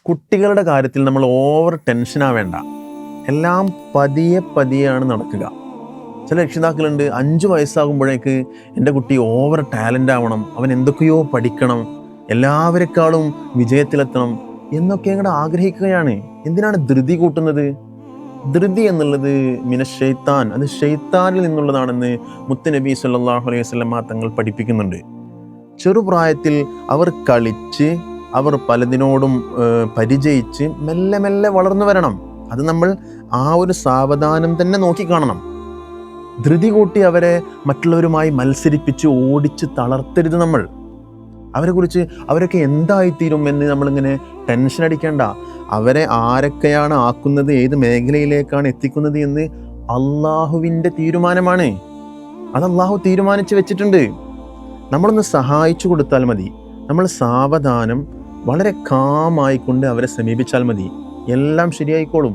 കുട്ടികളുടെ കാര്യത്തിൽ നമ്മൾ ഓവർ ടെൻഷനാവേണ്ട. എല്ലാം പതിയെ പതിയെയാണ് നടക്കുക. ചില രക്ഷിതാക്കളുണ്ട് 5 വയസ്സാകുമ്പോഴേക്ക് എൻ്റെ കുട്ടി ഓവർ ടാലൻ്റ് ആവണം, അവൻ എന്തൊക്കെയോ പഠിക്കണം, എല്ലാവരെക്കാളും വിജയത്തിലെത്തണം എന്നൊക്കെ അങ്ങോട്ട് ആഗ്രഹിക്കുകയാണ്. എന്തിനാണ് ധൃതി കൂട്ടുന്നത്? ധൃതി എന്നുള്ളത് മിനശ്ശൈത്താൻ, അത് ഷെയ്ത്താനിൽ നിന്നുള്ളതാണെന്ന് മുത്തുനബി സല്ലല്ലാഹു അലൈഹി വസല്ലം തങ്ങൾ പഠിപ്പിക്കുന്നുണ്ട്. ചെറുപ്രായത്തിൽ അവർ കളിച്ച്, അവർ പലതിനോടും പരിചയിച്ച് മെല്ലെ മെല്ലെ വളർന്നു വരണം. അത് നമ്മൾ ആ ഒരു സാവധാനം തന്നെ നോക്കിക്കാണണം. ധൃതി കൂട്ടി അവരെ മറ്റുള്ളവരുമായി മത്സരിപ്പിച്ച് ഓടിച്ച് തളർത്തരുത്. നമ്മൾ അവരൊക്കെ എന്തായിത്തീരും എന്ന് നമ്മളിങ്ങനെ ടെൻഷൻ അടിക്കേണ്ട. അവരെ ആരൊക്കെയാണ് ആക്കുന്നത്, ഏത് മേഖലയിലേക്കാണ് എത്തിക്കുന്നത് എന്ന് അള്ളാഹുവിൻ്റെ തീരുമാനമാണ്. അത് അള്ളാഹു തീരുമാനിച്ച് വെച്ചിട്ടുണ്ട്. നമ്മളൊന്ന് സഹായിച്ചു കൊടുത്താൽ മതി. നമ്മൾ സാവധാനം വളരെ കാമായിക്കൊണ്ട് അവരെ സമീപിച്ചാൽ മതി. എല്ലാം ശരിയായിക്കോളും.